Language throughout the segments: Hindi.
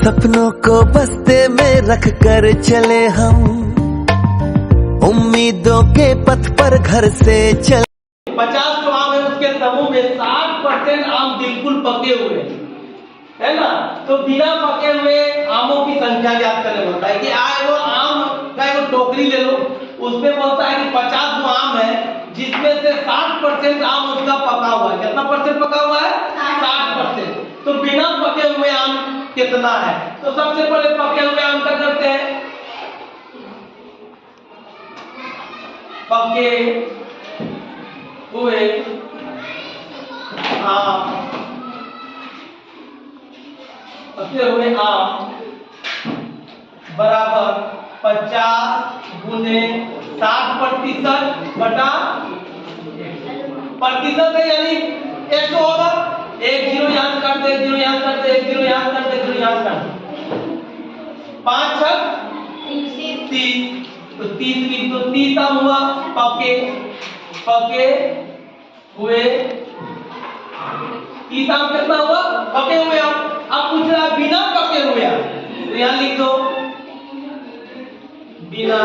सपनों को बस्ते में रख कर चले हम, उम्मीदों के पथ पर घर से चले। 50 जो आम है उसके समूह में 60% आम बिल्कुल पके हुए है ना। तो बिना पके हुए आमों की संख्या ज्ञात करने बोलता है कि वो आम का एक टोकरी ले लो, उसमें बोलता है कि 50 जो आम है जिसमें से 60% आम उसका पका हुआ है। कितना परसेंट पका हुआ है? 60%। तो बिना पके हुए आम कितना है? तो सबसे पहले पके हुए आम का करते हैं। पके हुए आम, पके हुए आम बराबर 50 गुने 60% बटा प्रतिशत है, यानी 100 होगा। एक जीरो यहाँ काट दे, एक जीरो यहाँ काट दे, एक जीरो यहाँ काट दे, एक जीरो यहाँ काट दे। 5 6 30, तो 30 की तो 30 आम हुआ पके हुए। 30 आम कितना हुआ? पके हुए आम। अब पूछ रहा है बिना पके हुए आम, तो यहाँ लिख दो बिना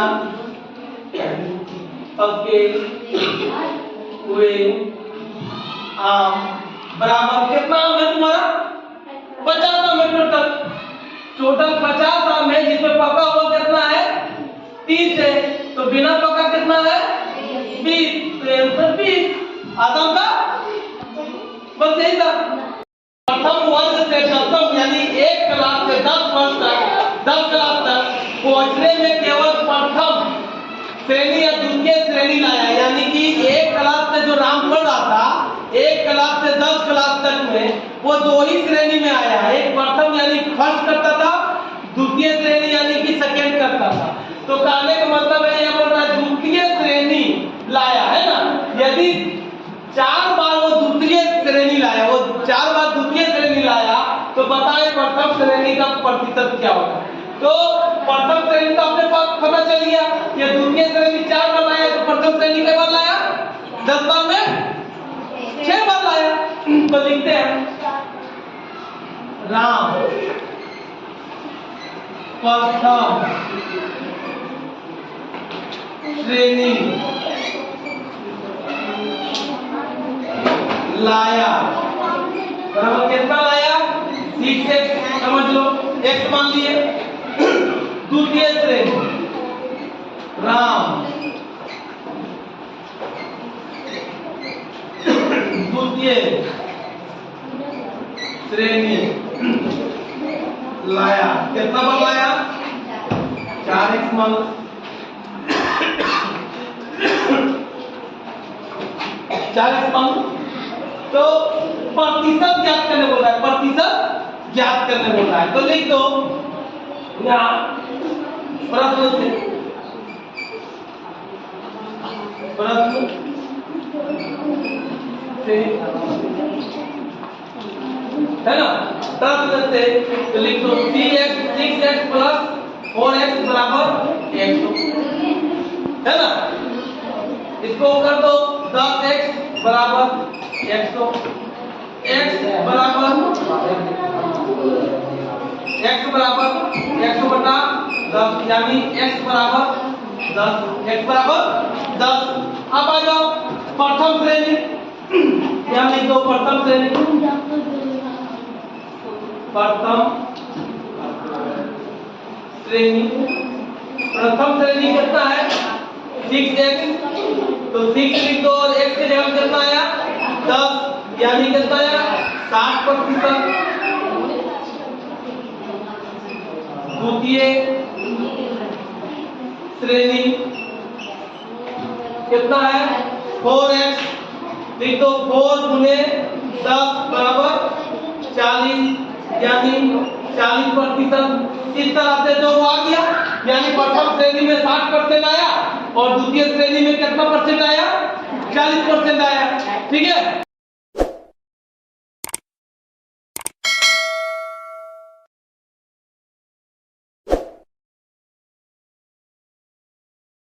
पके हुए आम बराबर कितना आम है तुम्हारा? 50 आम है टोटल 50 आम है जिसमें पका हुआ कितना है? 30 है। तो बिना पका कितना है? 20। तो आंसर 20 आसान था, बस यही था। प्रथम वर्ग से दसम यानी 1 क्लास से 10 वर्ष तक, 10 क्लास तक पहुंचने में केवल प्रथम श्रेणी या द्वितीय श्रेणी लाया, यानी कि 1 क्लास से जो राम पढ़ रहा था 1 क्लास से 10 क्लास तक में वो 2 ही श्रेणी में आया है। एक प्रथम यानी फर्स्ट करता था, द्वितीय श्रेणी यानी कि सेकंड करता था। तो कहने का मतलब है यहाँ पर द्वितीय श्रेणी लाया है ना। यदि 4 बार वो द्वितीय श्रेणी लाया, वो 4 बार द्वितीय श्रेणी लाया, तो बताएं प्रथम श्रेणी का प्रतिशत क्या होगा। तो प्रथम श्रेणी तो अपने पास पता चल गया, ये द्वितीय श्रेणी 4 बार लाया, तो प्रथम श्रेणी कितने बार लाया? 10 बार में 6 बार लाया। तो लिखते हैं राम प्रथम श्रेणी लाया बराबर कितना लाया? 6x, समझ लो x मान लिए। द्वितीय श्रेणी राम द्वितीय श्रेणी लाया, कितना बार लाया? 4x मान लो। 4x मान लो। तो प्रतिशत ज्ञात करने बोला है, प्रतिशत ज्ञात करने बोला है। तो लिख दो यहाँ प्रश्न से है ना, प्रश्न से तो लिख दो 6x प्लस 4x बराबर 100 है ना। इसको कर दो 10x बराबर 100, x बराबर 100 बटा 10, यानी x बराबर 10। अब आ जाओ प्रथम श्रेणी, यहाँ लिख दो प्रथम श्रेणी। प्रथम श्रेणी कितना है? 6x, तो 6 लिख दो और x के जगह कितना आया? 10, यानी कितना आया? 60%। द्वितीय श्रेणी कितना है? 4x, लिख दो 4 गुने 10 बराबर 40, यानी 40%। इस तरह से जो आ गया, यानी प्रथम श्रेणी में 60% आया और द्वितीय श्रेणी में कितना परसेंट आया? 40% आया। ठीक है।